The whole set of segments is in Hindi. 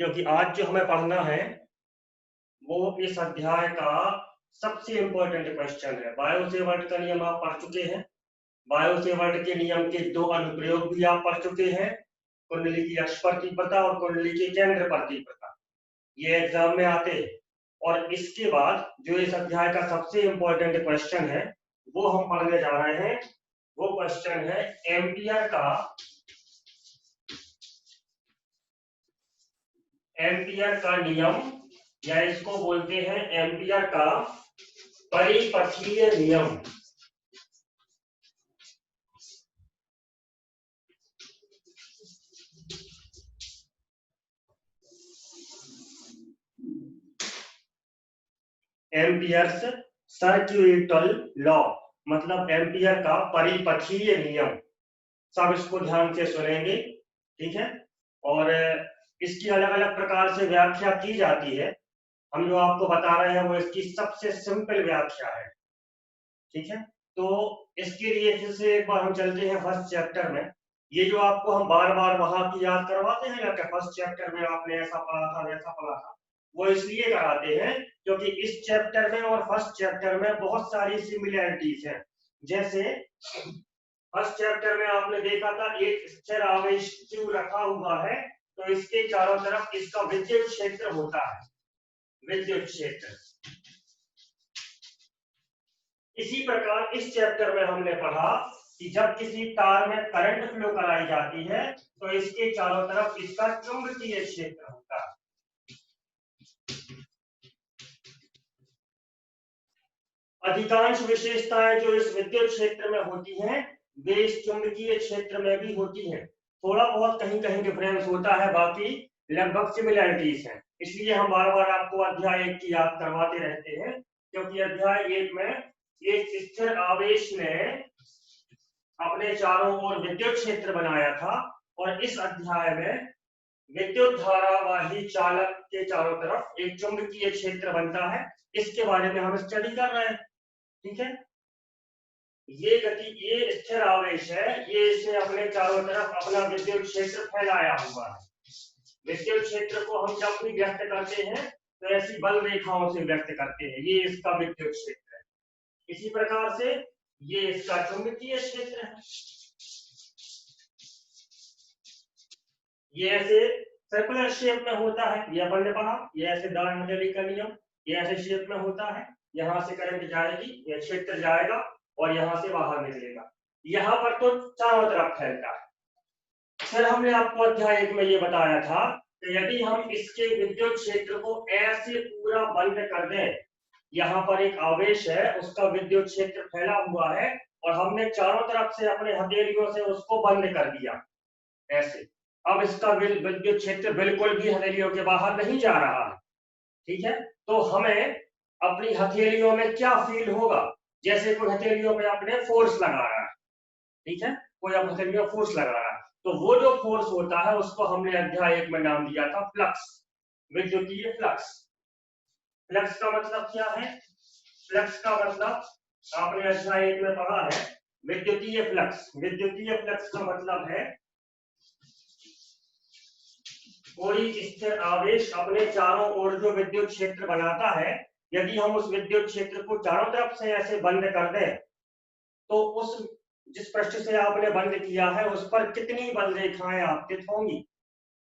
क्योंकि आज जो हमें पढ़ना है वो इस अध्याय का सबसे इंपॉर्टेंट क्वेश्चन है। बायो सेवर्ट का नियम आप पढ़ चुके हैं। बायो सेवर्ट के नियम के 2 अनुप्रयोग भी आप पढ़ चुके हैं, कुंडली की अक्ष प्रतिपदा और कुंडली की केंद्र प्रतिपदा। ये एग्जाम में आते हैं। और इसके बाद जो इस अध्याय का सबसे इंपॉर्टेंट क्वेश्चन है वो हम पढ़ने जा रहे हैं। वो क्वेश्चन है एम्पियर का नियम, या इसको बोलते हैं एम्पियर का परिपथीय नियम। एम्पियर्स सर्क्यूटल लॉ, मतलब एम्पियर का परिपथीय नियम। सब इसको ध्यान से सुनेंगे, ठीक है। और इसकी अलग अलग प्रकार से व्याख्या की जाती है। हम जो आपको बता रहे हैं वो इसकी सबसे सिंपल व्याख्या है, ठीक है। तो इसके लिए फिर से एक बार हम चलते हैं फर्स्ट चैप्टर में। ये जो आपको हम बार बार वहां की याद करवाते हैं ना कि फर्स्ट चैप्टर में आपने ऐसा पढ़ा था वैसा पढ़ा था, वो इसलिए कराते हैं क्योंकि इस चैप्टर में और फर्स्ट चैप्टर में बहुत सारी सिमिलैरिटीज हैं। जैसे फर्स्ट चैप्टर में आपने देखा था एक स्थिर आवेश Q रखा हुआ है, तो इसके चारों तरफ इसका विद्युत क्षेत्र होता है, विद्युत क्षेत्र। इसी प्रकार इस चैप्टर में हमने पढ़ा कि जब किसी तार में करंट फ्लो कराई जाती है तो इसके चारों तरफ इसका चुंबकीय क्षेत्र होता है। अधिकांश विशेषताएं जो इस विद्युत क्षेत्र में होती हैं वे इस चुंबकीय क्षेत्र में भी होती हैं। थोड़ा बहुत कहीं कहीं डिफरेंस होता है, बाकी लगभग सिमिलैरिटीज हैं। इसलिए हम बार बार आपको अध्याय 1 की याद करवाते रहते हैं, क्योंकि अध्याय 1 में एक स्थिर आवेश ने अपने चारों ओर विद्युत क्षेत्र बनाया था, और इस अध्याय में विद्युत धारावाही चालक के चारों तरफ एक चुंबकीय क्षेत्र बनता है। इसके बारे में हम स्टडी कर रहे हैं, ठीक है। ये स्थिर आवेश है, ये इसने अपने चारों तरफ अपना विद्युत क्षेत्र फैलाया हुआ है। विद्युत क्षेत्र को हम जब भी व्यक्त करते हैं तो ऐसी बल रेखाओं से व्यक्त करते हैं। ये इसका विद्युत क्षेत्र है। इसी प्रकार से ये इसका चुंबकीय क्षेत्र है। ये ऐसे सर्कुलर शेप में होता है, ये अपन ने पढ़ा। ये ऐसे डायहेड्रल का नियम, ये ऐसे शेप में होता है। यहां से करंट जाएगी, ये क्षेत्र जाएगा और यहां से बाहर निकलेगा। यहां पर तो चारों तरफ फैलता है। फिर हमने आपको अध्याय 1 में ये बताया था कि यदि हम इसके विद्युत क्षेत्र को ऐसे पूरा बंद कर दें, यहाँ पर एक आवेश है, उसका विद्युत क्षेत्र फैला हुआ है, और हमने चारों तरफ से अपने हथेलियों से उसको बंद कर दिया ऐसे। अब इसका विद्युत क्षेत्र बिल्कुल भी हथेलियों के बाहर नहीं जा रहा है, ठीक है। तो हमें अपनी हथेलियों में क्या फील होगा? जैसे कोई हथेलियों में अपने फोर्स लगा रहा है, ठीक है। कोई अब हथेलियों में फोर्स लगा रहा है, तो वो जो फोर्स होता है उसको हमने अध्याय 1 में नाम दिया था फ्लक्स, विद्युतीय फ्लक्स। फ्लक्स का मतलब क्या है? फ्लक्स का मतलब आपने अध्याय 1 में पढ़ा है, विद्युतीय फ्लक्स। विद्युतीय फ्लक्स का मतलब है कोई स्थिर आवेश अपने चारों ओर जो विद्युत क्षेत्र बनाता है, यदि हम उस विद्युत क्षेत्र को चारों तरफ से ऐसे बंद कर दें तो उस जिस पृष्ठ से आपने बंद किया है उस पर कितनी बल रेखाएं आपतित होंगी,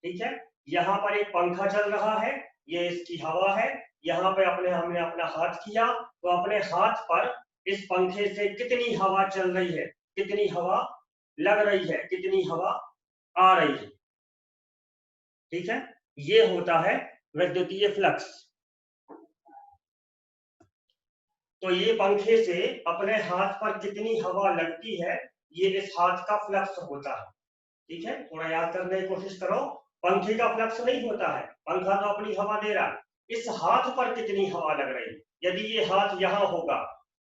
ठीक है। यहाँ पर एक पंखा चल रहा है, ये इसकी हवा है। यहाँ पे हमने अपना हाथ किया तो अपने हाथ पर इस पंखे से कितनी हवा चल रही है, कितनी हवा लग रही है, कितनी हवा आ रही है, ठीक है। ये होता है विद्युतीय फ्लक्स। तो ये पंखे से अपने हाथ पर कितनी हवा लगती है, ये इस हाथ का फ्लक्स होता है, ठीक है। थोड़ा याद करने की कोशिश करो। पंखे का फ्लक्स नहीं होता है, पंखा तो अपनी हवा दे रहा है। इस हाथ पर कितनी हवा लग रही है? यदि ये हाथ यहाँ होगा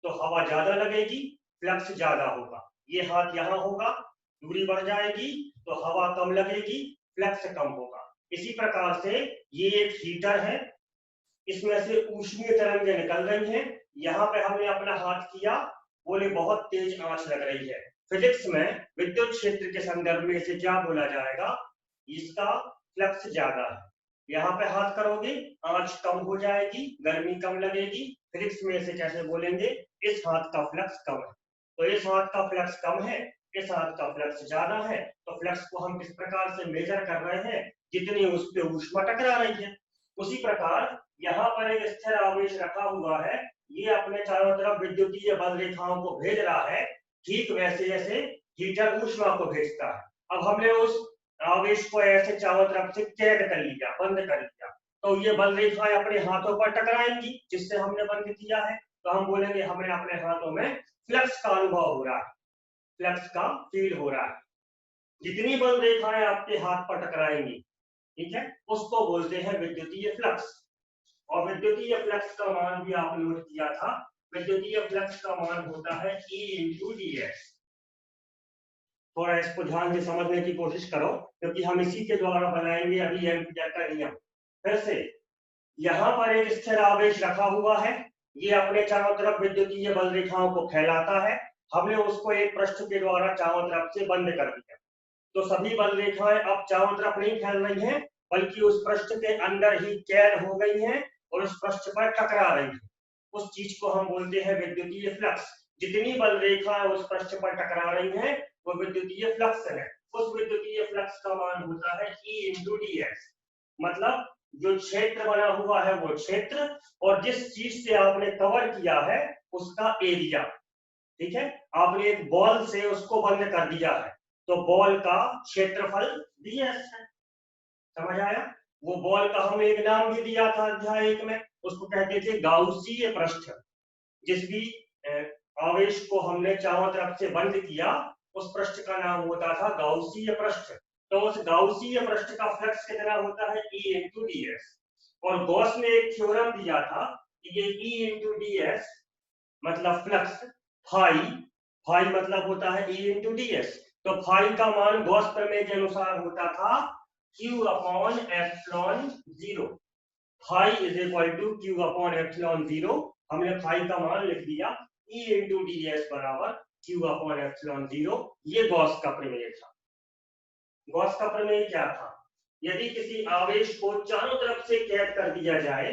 तो हवा ज्यादा लगेगी, फ्लक्स ज्यादा होगा। ये हाथ यहाँ होगा, दूरी बढ़ जाएगी तो हवा कम लगेगी, फ्लक्स कम होगा। इसी प्रकार से ये एक हीटर है, इसमें से ऊष्मीय तरंगें निकल रही हैं। यहाँ पे हमने अपना हाथ किया, बोले बहुत तेज आंच लग रही है। फिजिक्स में विद्युत क्षेत्र के संदर्भ में इसे क्या बोला जाएगा? इसका फ्लक्स ज्यादा है। यहाँ पे हाथ करोगे, आंच कम हो जाएगी, गर्मी कम लगेगी, फिजिक्स में इसे कैसे बोलेंगे, इस हाथ का फ्लक्स कम है। तो इस हाथ का फ्लक्स कम है, इस हाथ का फ्लक्स ज्यादा है, तो फ्लक्स को हम किस प्रकार से मेजर कर रहे हैं, जितनी उस पे ऊष्मा टकरा रही है। उसी प्रकार यहाँ पर एक स्थिर आवेश रखा हुआ है, ये अपने चारों तरफ विद्युतीय बल रेखाओं को भेज रहा है, ठीक वैसे जैसे हीटर ऊष्मा को भेजता है। अब हमने उस आवेश को ऐसे चारों तरफ से कैद कर लिया, बंद कर लिया, तो ये बल रेखाएं अपने हाथों पर टकराएंगी, जिससे हमने बंद किया है। तो हम बोलेंगे हमें अपने हाथों में फ्लक्स का अनुभव हो रहा है, फ्लक्स का फील हो रहा है। जितनी बल रेखाएं आपके हाथ पर टकराएंगी, ठीक है, उसको बोलते हैं विद्युतीय फ्लक्स। और विद्युतीय फ्लक्स का मान भी आपने नोट किया था, विद्युतीय फ्लक्स का मान होता है E इंटू डी एस। थोड़ा इसको ध्यान से समझने की कोशिश करो, क्योंकि हम इसी के द्वारा बनाएंगे अभी एम्पीयर का नियम। फिर से यहाँ पर एक स्थिर आवेश रखा हुआ है, ये अपने चारों तरफ विद्युतीय बल रेखाओं को फैलाता है, हमने उसको एक पृष्ठ के द्वारा चारों तरफ से बंद कर दिया। तो सभी बल रेखाएं अब चारों तरफ नहीं फैल रही हैं, बल्कि उस पृष्ठ के अंदर ही कैद हो गई हैं और उस पृष्ठ पर टकरा रही हैं। उस चीज को हम बोलते हैं विद्युतीय फ्लक्स। जितनी बल रेखाएं उस पृष्ठ पर टकरा रही हैं, वो विद्युतीय फ्लक्स है। उस विद्युतीय फ्लक्स का मान होता है E इंटू डी एस। मतलब जो क्षेत्र बना हुआ है वो क्षेत्र, और जिस चीज से आपने कवर किया है उसका एरिया। ठीक है, आपने एक बॉल से उसको बंद कर दिया है, तो बॉल का क्षेत्रफल ds है। समझ आया? वो बॉल का हमें एक नाम भी दिया था अध्याय 1 में, उसको कहते थे गाउसीय पृष्ठ। जिस भी आवेश को हमने चारों तरफ से बंद किया, उस पृष्ठ का नाम होता था गाउसीय पृष्ठ। तो उस गाउसीय पृष्ठ का फ्लक्स कितना होता है, E इंटू डी एस। और गॉस ने एक थ्योरम दिया था कि ये E इंटू डी एस मतलब फ्लक्स, फाई, फाई मतलब होता है E इंटू डी एस। तो फाई का मान गॉस प्रमेय के अनुसार होता था Q upon epsilon zero. Phi is equal to Q upon epsilon zero. हमने फाई का मान लिख दिया E इंटू डी एस बराबर Q अपॉन एप्सिलॉन जीरो। ये गॉस का प्रमेय था। गॉस का प्रमेय क्या था? यदि किसी आवेश को चारों तरफ से कैद कर दिया जाए,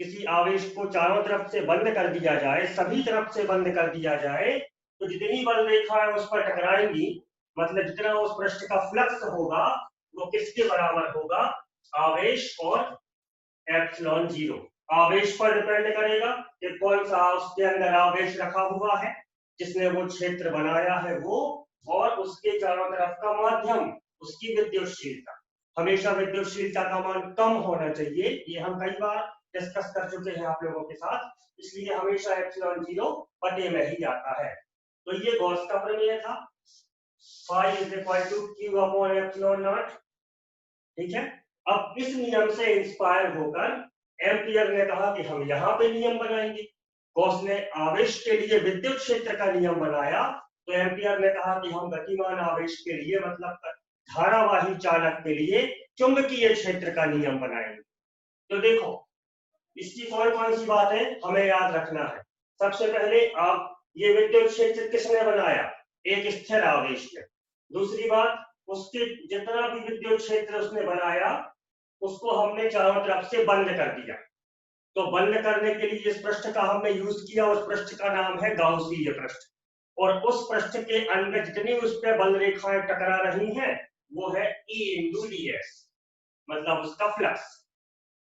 किसी आवेश को चारों तरफ से बंद कर दिया जाए, सभी तरफ से बंद कर दिया जाए, तो जितनी बल रेखाएं उस पर टकराएंगी, मतलब जितना उस पृष्ठ का फ्लक्स होगा, वो किसके बराबर होगा, आवेश और एप्सिलॉन जीरो। आवेश पर डिपेंड करेगा कि कौन सा उसके अंदर आवेश रखा हुआ है, जिसने वो क्षेत्र बनाया है वो, और उसके चारों तरफ का माध्यम, उसकी विद्युतशीलता। हमेशा विद्युतशीलता का मान कम होना चाहिए, ये हम कई बार डिस्कस कर चुके हैं आप लोगों के साथ, इसलिए हमेशा एप्सिलॉन जीरो बटे में ही आता है। तो ये गॉस का प्रमेय था, phi is equal to Q upon epsilon naught. ठीक है, अब इस नियम से इंस्पायर होकर एम्पियर ने कहा कि हम यहाँ पे नियम बनाएंगे। गॉस ने आवेश के लिए विद्युत क्षेत्र का नियम बनाया, तो एम्पियर ने कहा कि हम गतिमान आवेश के लिए, मतलब धारावाही चालक के लिए चुंबकीय क्षेत्र का नियम बनाएंगे। तो देखो, इसकी कौन कौन सी बात है हमें याद रखना है। सबसे पहले आप, ये विद्युत क्षेत्र किसने बनाया, एक स्थिर आवेश ने। दूसरी बात, उसके जितना भी विद्युत क्षेत्र उसने बनाया, उसको हमने चारों तरफ से बंद कर दिया। तो बंद करने के लिए जिस पृष्ठ का हमने यूज किया, उस पृष्ठ का नाम है गाउसीय पृष्ठ। और उस पृष्ठ के अंदर जितनी उस पर बल रेखाएं टकरा रही हैं, वो है E इंटू डी एस, मतलब उसका फ्लक्स।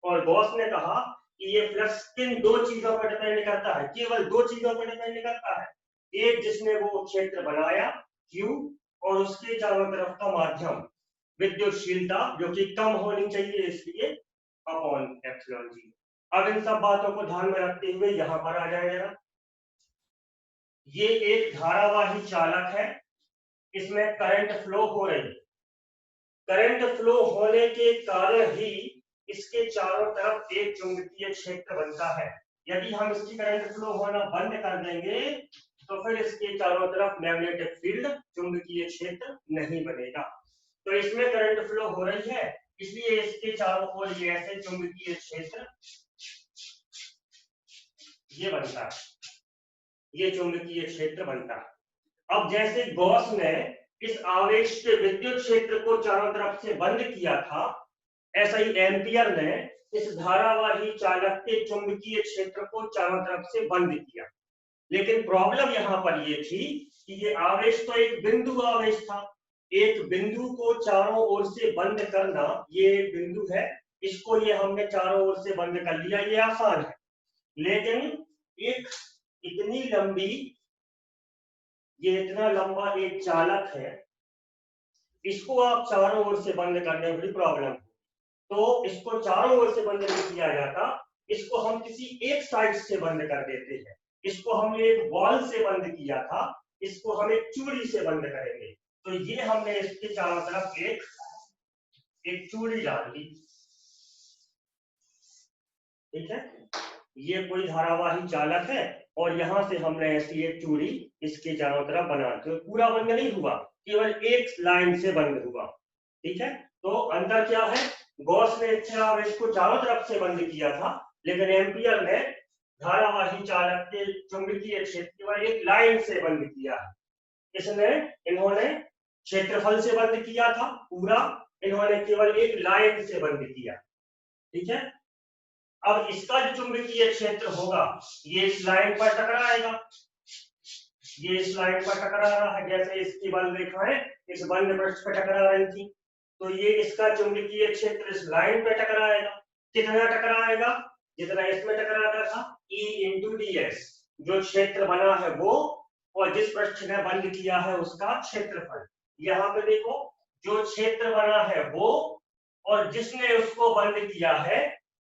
और गॉस ने कहा कि ये फ्लक्स किन दो चीजों पर डिपेंड करता है, केवल दो चीजों पर डिपेंड करता है। एक, जिसने वो क्षेत्र बनाया Q, और उसके चारों तरफ का माध्यम, विद्युतशीलता, जो कि कम होनी चाहिए इसलिए अपॉन एप्सिलॉन जी। अब इन सब बातों को ध्यान में रखते हुए यहाँ पर आ जाएगा, ये एक धारावाही चालक है, इसमें करंट फ्लो हो रही है। करंट फ्लो होने के कारण ही इसके चारों तरफ एक चुंबकीय क्षेत्र बनता है। यदि हम इसकी करंट फ्लो होना बंद कर देंगे, तो फिर इसके चारों तरफ मैग्नेटिक फील्ड, चुंबकीय क्षेत्र नहीं बनेगा। तो इसमें करंट फ्लो हो रही है, इसलिए इसके चारों ओर ये ऐसे चुंबकीय क्षेत्र ये बनता है, ये चुंबकीय क्षेत्र बनता है। अब जैसे गॉस ने इस आवेश के विद्युत क्षेत्र को चारों तरफ से बंद किया था, ऐसा ही एम्पियर ने इस धारावाही चालक के चुंबकीय क्षेत्र को चारों तरफ से बंद किया। लेकिन प्रॉब्लम यहां पर ये थी कि ये आवेश तो एक बिंदु आवेश था, एक बिंदु को चारों ओर से बंद करना, ये बिंदु है, इसको ये हमने चारों ओर से बंद कर लिया, ये आसान है। लेकिन एक इतनी लंबी, ये इतना लंबा एक चालक है, इसको आप चारों ओर से बंद करने में बड़ी प्रॉब्लम। तो इसको चारों ओर से बंद नहीं किया जाता, इसको हम किसी एक साइड से बंद कर देते हैं। इसको हमने एक बॉल से बंद किया था, इसको हम एक चूड़ी से बंद करेंगे। तो ये हमने इसके चारों तरफ एक चूड़ी डाल दी, ठीक है। ये कोई धारावाही चालक है और यहां से हमने ऐसी एक चूड़ी इसके चारों तरफ बना, तो पूरा बंद नहीं हुआ, केवल एक लाइन से बंद हुआ, ठीक है। तो अंतर क्या है, गॉस ने स्थिर आवेश को चारों तरफ से बंद किया था, लेकिन एम्पियर ने धारावाही चालक के चुंबकीय क्षेत्र को एक लाइन से बंद किया। इन्होंने क्षेत्रफल से बंद किया था पूरा, इन्होंने केवल एक लाइन से बंद किया, ठीक है। अब इसका जो चुंबकीय क्षेत्र होगा ये इस लाइन पर टकराएगा, ये इस लाइन पर टकरा रहा है, जैसे इसकी बल रेखाएं इस बंद पृष्ठ पर टकरा रही थी, तो ये इसका चुंबकीय क्षेत्र इस लाइन पे टकराएगा। कितना टकराएगा, जितना इसमें टकराता था, E इंटू ds, जो क्षेत्र बना है वो, और जिस पृष्ठ ने बंद किया है उसका क्षेत्रफल। यहाँ पे देखो, जो क्षेत्र बना है वो और जिसने उसको बंद किया है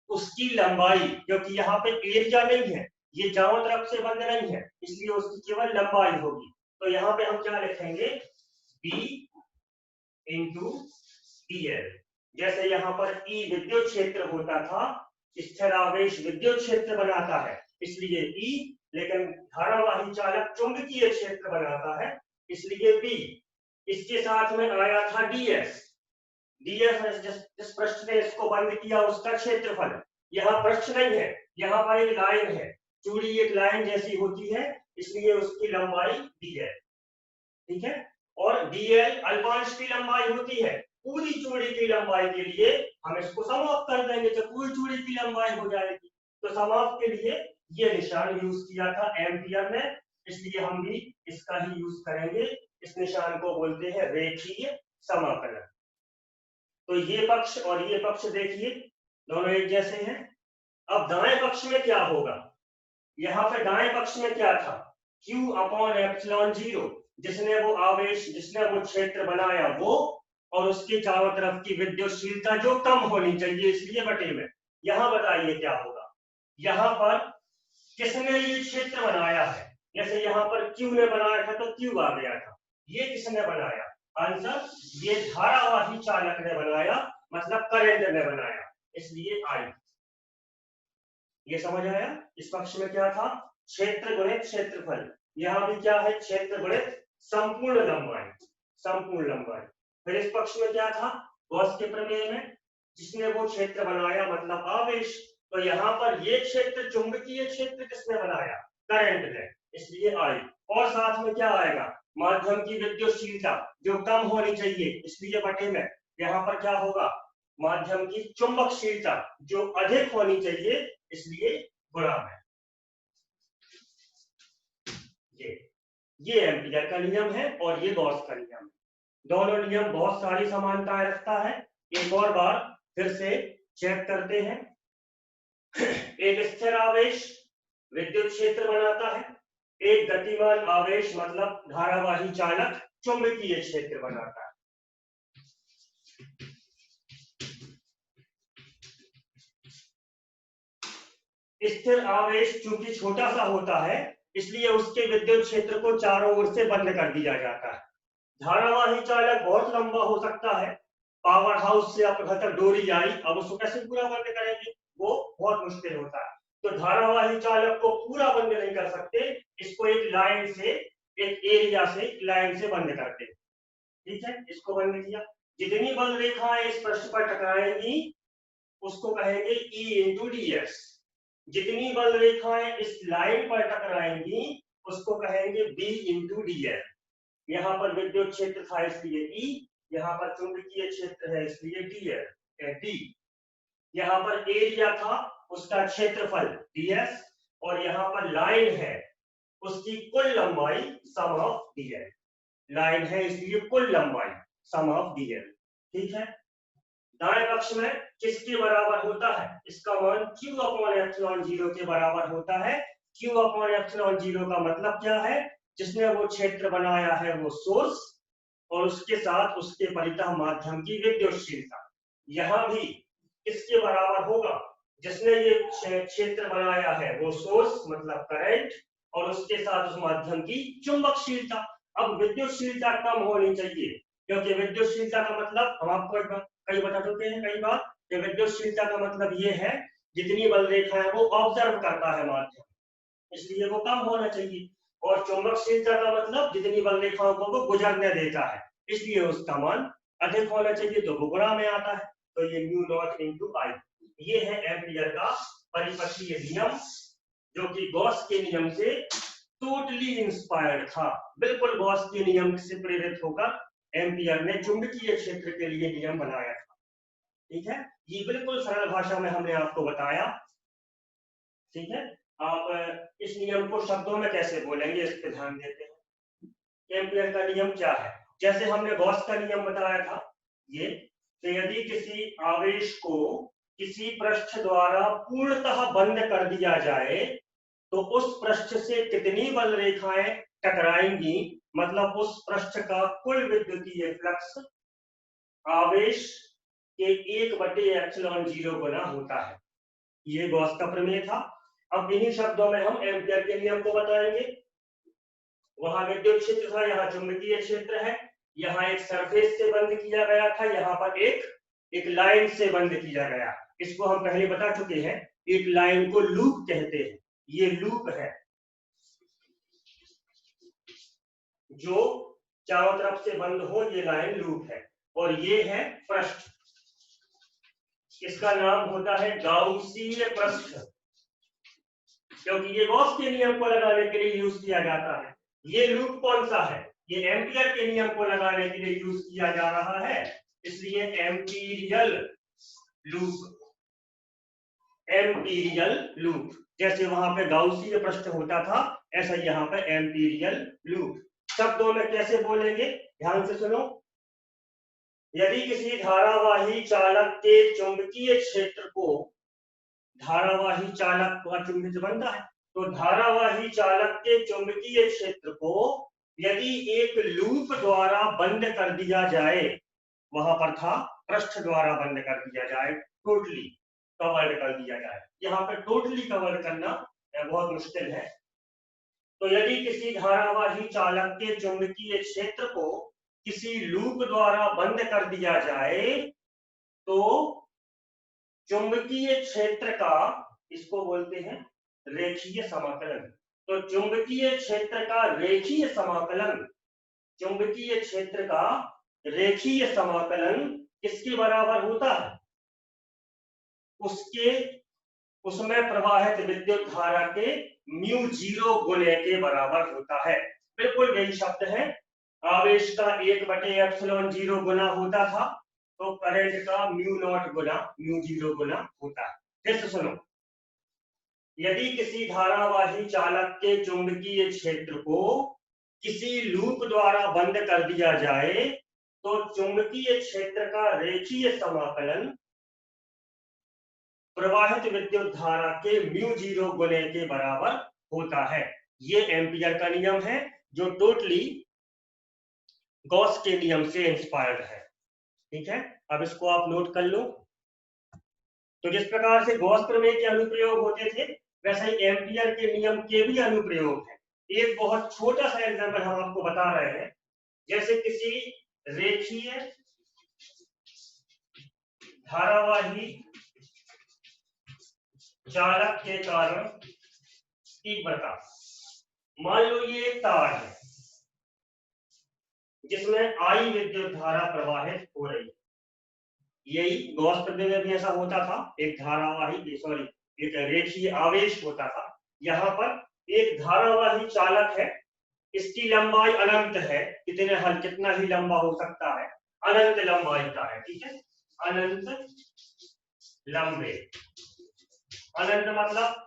उसकी लंबाई, क्योंकि यहाँ पे एरिया नहीं है, ये चारों तरफ से बंद नहीं है, इसलिए उसकी केवल लंबाई होगी। तो यहाँ पे हम क्या लिखेंगे, B इंटू dl। जैसे यहाँ पर E विद्युत क्षेत्र होता था, स्थिर आवेश विद्युत क्षेत्र बनाता है इसलिए E, लेकिन धारावाही चालक चुंबकीय क्षेत्र बनाता है इसलिए B। इसके साथ में आया था ds, जिस पृष्ठ ने इसको बंद किया उसका क्षेत्रफल। यहाँ पृष्ठ नहीं है, यहाँ पर एक लाइन है, चूड़ी एक लाइन जैसी होती है इसलिए उसकी लंबाई dl, ठीक है। और dl अल्पांश की लंबाई होती है, पूरी चूड़ी की लंबाई के लिए हम इसको समाप्त कर देंगे, जब पूरी चूड़ी की लंबाई हो जाएगी। तो समाप्त के लिए ये निशान यूज किया था एम्पियर ने, इसलिए हम भी इसका ही यूज करेंगे। इस निशान को बोलते हैं रेखीय समाकलन। तो ये पक्ष और ये पक्ष देखिए दोनों एक जैसे हैं। अब दाएं पक्ष में क्या होगा, यहाँ पे दाएं पक्ष में क्या था, Q अपॉन एप्सिलॉन 0, जिसने वो आवेश, जिसने वो क्षेत्र बनाया वो, और उसके चारों तरफ की विद्युतशीलता जो कम होनी चाहिए इसलिए बटे में। यहाँ बताइए क्या होगा, यहाँ पर किसने ये क्षेत्र बनाया है, जैसे यहाँ पर Q ने बनाया था तो Q आ गया था, ये किसने बनाया, आंसर ये धारावाही चालक ने बनाया, मतलब करंट ने बनाया, इसलिए I। ये समझ आया। इस पक्ष में क्या था, क्षेत्र गुणित क्षेत्रफल, यहाँ भी क्या है, क्षेत्र गुणित संपूर्ण लंबाई, संपूर्ण लंबाई। फिर इस पक्ष में क्या था, गॉस के प्रमेय में जिसने वो क्षेत्र बनाया मतलब आवेश, तो यहाँ पर ये क्षेत्र चुंबकीय क्षेत्र किसने बनाया, करंट ने, इसलिए I। और साथ में क्या आएगा, माध्यम की विद्युतशीलता जो कम होनी चाहिए इसलिए बटे में, यहाँ पर क्या होगा, माध्यम की चुंबकशीलता जो अधिक होनी चाहिए इसलिए गुणा में। ये एम्पियर का नियम है और ये गॉस का नियम है। दोनों नियम बहुत सारी समानताएं रखता है। एक और बार फिर से चेक करते हैं। एक स्थिर आवेश विद्युत क्षेत्र बनाता है, एक गतिमान आवेश मतलब धारावाही चालक चुंबकीय क्षेत्र बनाता है। स्थिर आवेश चूंकि छोटा सा होता है इसलिए उसके विद्युत क्षेत्र को चारों ओर से बंद कर दिया जाता है। धारावाही चालक बहुत लंबा हो सकता है, पावर हाउस से आपके घर तक डोरी आई, अब उसको कैसे पूरा बंद करेंगे, वो बहुत मुश्किल होता है। तो धारावाही चालक को पूरा बंद नहीं कर सकते, इसको एक लाइन से, एक एरिया से, लाइन से बंद करते, ठीक है। इसको बंद किया, जितनी बल रेखाएं इस पृष्ठ पर टकराएंगी उसको कहेंगे E इंटू ds, जितनी बल रेखाएं इस लाइन पर टकराएंगी उसको कहेंगे B इंटू dl। यहाँ पर विद्युत क्षेत्र था इसलिए E, यहाँ पर चुंबकीय क्षेत्र है इसलिए dl। डी। यहाँ पर एरिया था उसका क्षेत्रफल ds और यहाँ पर लाइन है उसकी कुल लंबाई सम ऑफ dl। लाइन है इसलिए कुल लंबाई सम ऑफ dl। ठीक है, दाएं पक्ष में किसके बराबर होता है? इसका मान q अपॉन एप्सिलॉन 0 के बराबर होता है। q अपॉन एप्सिलॉन 0 का मतलब क्या है? जिसने वो क्षेत्र बनाया है वो सोर्स और उसके साथ उसके परितः माध्यम की विद्युतशीलता। यहां भी किसके बराबर होगा? जिसने ये क्षेत्र बनाया है वो सोर्स मतलब करंट और उसके साथ उस माध्यम की चुंबकशीलता। अब विद्युतशीलता कम होनी चाहिए क्योंकि विद्युतशीलता का मतलब हम आपको कई बता चुके हैं कई बार कि विद्युतशीलता का मतलब ये है जितनी बल रेखा है वो ऑब्जर्व करता है माध्यम, इसलिए वो कम होना चाहिए। और चुंबकशीलता का मतलब जितनी बल रेखाओं को वो गुजरने देता है, इसलिए उसका मान अधिक होना चाहिए, तो वो गुणा में आता है। तो ये म्यू नॉट इंटू आई, ये है एम्पियर का परिपथीय नियम जो कि गॉस के नियम से टोटली इंस्पायर्ड था। बिल्कुल गॉस के नियम से प्रेरित होकर एम्पियर ने चुंबकीय क्षेत्र के लिए नियम बनाया था। ठीक है, ये बिल्कुल सरल भाषा में हमने आपको बताया। ठीक है, आप इस नियम को शब्दों में कैसे बोलेंगे इस पे ध्यान देते हैं। एम्पियर का नियम क्या है? जैसे हमने गॉस का नियम बताया था ये, तो यदि किसी आवेश को किसी पृष्ठ द्वारा पूर्णतः बंद कर दिया जाए तो उस पृष्ठ से कितनी बल रेखाएं टकराएंगी, मतलब उस पृष्ठ का कुल विद्युतीय फ्लक्स आवेश के 1/ε0 गुना होता है। ये गॉस का प्रमेय था। अब इन्हीं शब्दों में हम एम्पियर के नियम को बताएंगे। वहां विद्युत क्षेत्र था, यहाँ चुंबकीय क्षेत्र है, यहाँ एक सरफेस से बंद किया गया था, यहाँ पर एक लाइन से बंद किया गया। इसको हम पहले बता चुके हैं, एक लाइन को लूप कहते हैं। ये लूप है जो चारों तरफ से बंद हो, ये लाइन लूप है। और ये है पृष्ठ, इसका नाम होता है गाउसीय पृष्ठ, क्योंकि ये गॉस के नियम को लगाने के लिए यूज किया जाता है। ये लूप कौन सा है? ये एम्पियर के नियम को लगाने के लिए यूज किया जा रहा है, इसलिए एम्पीरियल लूप। एम्पीरियल लूप, जैसे वहां पे गाउसीय पृष्ठ होता था ऐसा यहाँ पे एम्पीरियल लूप। शब्दों में कैसे बोलेंगे, ध्यान से सुनो। यदि किसी धारावाही चालक के चुंबकीय क्षेत्र को, धारावाही चालक का चुंबकीय बनता है, तो धारावाही चालक के चुंबकीय क्षेत्र को यदि एक लूप द्वारा बंद कर दिया जाए, वहां पर था पृष्ठ द्वारा बंद कर दिया जाए, टोटली कवर्ड कर दिया जाए। यहाँ पे टोटली कवर्ड करना बहुत मुश्किल है। तो यदि किसी धारावाही चालक के चुंबकीय क्षेत्र को किसी लूप द्वारा बंद कर दिया जाए तो चुंबकीय क्षेत्र का, इसको बोलते हैं रेखीय समाकलन। तो चुंबकीय क्षेत्र का रेखीय समाकलन, चुंबकीय क्षेत्र का रेखीय समाकलन किसके बराबर होता है? उसमें प्रवाहित विद्युत धारा के μ0 गुणे के बराबर होता है। बिल्कुल यही शब्द है। आवेश का 1/ε0 गुना होता था, तो करंट का μ0 गुना μ0 गुना होता है। फिर से सुनो, यदि किसी धारावाही चालक के चुंबकीय क्षेत्र को किसी लूप द्वारा बंद कर दिया जाए तो चुंबकीय क्षेत्र का रेखीय समाकलन प्रवाहित विद्युत धारा के μ0 गुणे के बराबर होता है। ये एम्पियर का नियम है जो टोटली गॉस के नियम से इंस्पायर्ड है। ठीक है, अब इसको आप नोट कर लो। तो जिस प्रकार से गॉस प्रमेय के अनुप्रयोग होते थे वैसे ही एम्पियर के नियम के भी अनुप्रयोग है। एक बहुत छोटा सा एग्जाम्पल हम आपको बता रहे हैं। जैसे किसी रेखीय धारावाही चालक के कारण तीव्रता, मान लो ये एक तार है जिसमें आई विद्युत धारा प्रवाहित हो रही है। यही गॉस प्रमेय में भी ऐसा होता था, एक धारावाही एक रेखीय आवेश होता था। यहाँ पर एक धारावाही चालक है, इसकी लंबाई अनंत है, कितना ही लंबा हो सकता है, अनंत लंबाई का है। ठीक है, अनंत लंबे। अनंत मतलब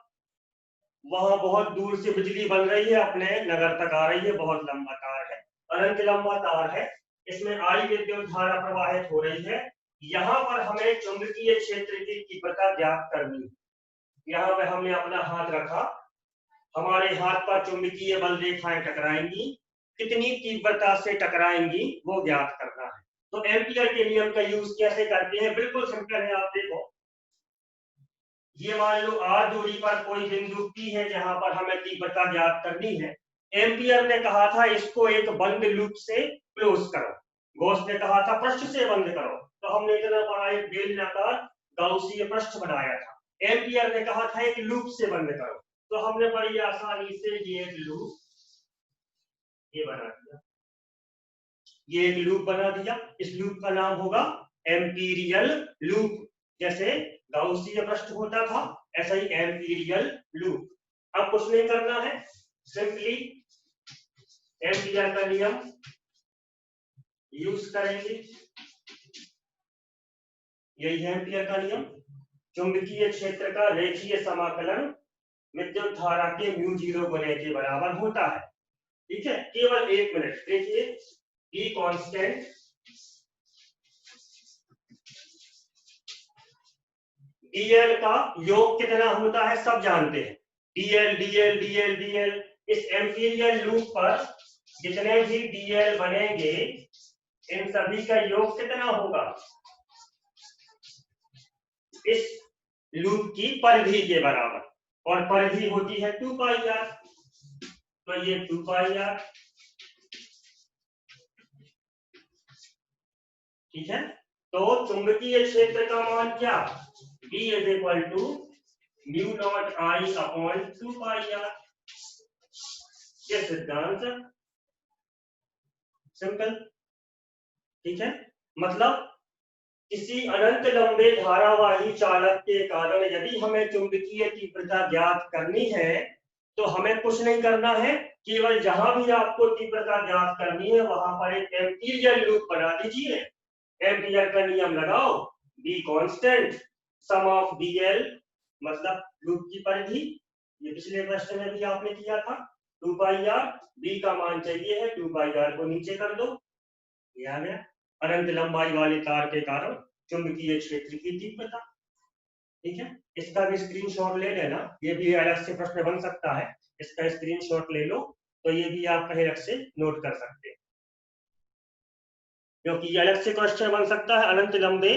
वहां बहुत दूर से बिजली बन रही है, अपने नगर तक आ रही है, बहुत लंबा तार है, अनंत लंबा तार है, इसमें आई विद्युत धारा प्रवाहित हो रही है। यहाँ पर हमें चुंबकीय क्षेत्र की तीव्रता ज्ञात करनी है। यहाँ पे हमने अपना हाथ रखा, हमारे हाथ पर चुंबकीय बल रेखाएं टकराएंगी, कितनी तीव्रता से टकराएंगी वो ज्ञात करना है। तो एम्पियर के नियम का यूज कैसे करते हैं, बिल्कुल सिंपल है। आप देखो, ये मान लो r दूरी पर कोई बिंदु P है जहां पर हमें तीव्रता ज्ञात करनी है। एम्पियर ने कहा था इसको एक बंद लूप से क्लोज करो, गॉस ने कहा था पृष्ठ से बंद करो, तो हमने इतना बड़ा एक बेलनाकार गाउसीय पृष्ठ बनाया था। एम्पियर ने कहा था एक लूप से बंद करो, तो हमने बड़ी आसानी से ये एक लूप ये बना दिया, ये एक लूप बना दिया। इस लूप का नाम होगा एम्पीरियल लूप। जैसे गाउसीय पृष्ठ होता था ऐसा ही एम्पीरियल लूप। अब कुछ नहीं करना है, सिंपली एम्पियर का नियम यूज करेंगे। यही है एम्पियर का नियम, चुंबकीय क्षेत्र का रेखीय समाकलन विद्युत धारा के म्यू जीरो गुने के बराबर होता है। ठीक है, केवल 1 मिनट देखिए, ई कांस्टेंट डीएल का योग कितना होता है सब जानते हैं, डीएल डीएल डीएल डीएल। इस एम्पीरियल लूप पर जितने भी डीएल बनेंगे इन सभी का योग कितना होगा, इस लूप की परिधि के बराबर, और परिधि होती है 2 पाई आर, तो ये 2 पाई आर। ठीक है, तो चुंबकीय क्षेत्र का मान क्या, B is equal to mu naught I upon 2 pi R. ये सिद्धांत सिंपल। ठीक है, मतलब किसी अनंत लंबे धारावाही चालक के कारण यदि हमें चुंबकीय तीव्रता ज्ञात करनी है तो हमें कुछ नहीं करना है, केवल जहां भी आपको तीव्रता ज्ञात करनी है वहां पर एक एम्पीरियल लूप बना दीजिए, एम्पियर का नियम लगाओ, B constant sum of DL मतलब लूप की परिधि, ये पिछले प्रश्न में भी आपने किया था, 2 पाई आर, बी का मान चाहिए है 2 पाई आर को नीचे कर दो, ये आ गया अनंत लंबाई वाले तार के कारण चुंबकीय क्षेत्र की तीव्रता। ठीक है, इसका भी स्क्रीनशॉट ले लेना, ये भी अलग से प्रश्न बन सकता है, इसका स्क्रीनशॉट ले लो तो ये भी आप कहीं अलग से नोट कर सकते हैं, क्योंकि ये अलग से क्वेश्चन बन सकता है। अनंत लंबे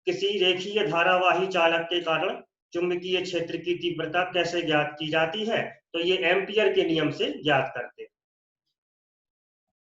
किसी रेखीय धारावाही चालक के कारण चुंबकीय क्षेत्र की तीव्रता कैसे ज्ञात की जाती है, तो ये एम्पियर के नियम से ज्ञात करते हैं।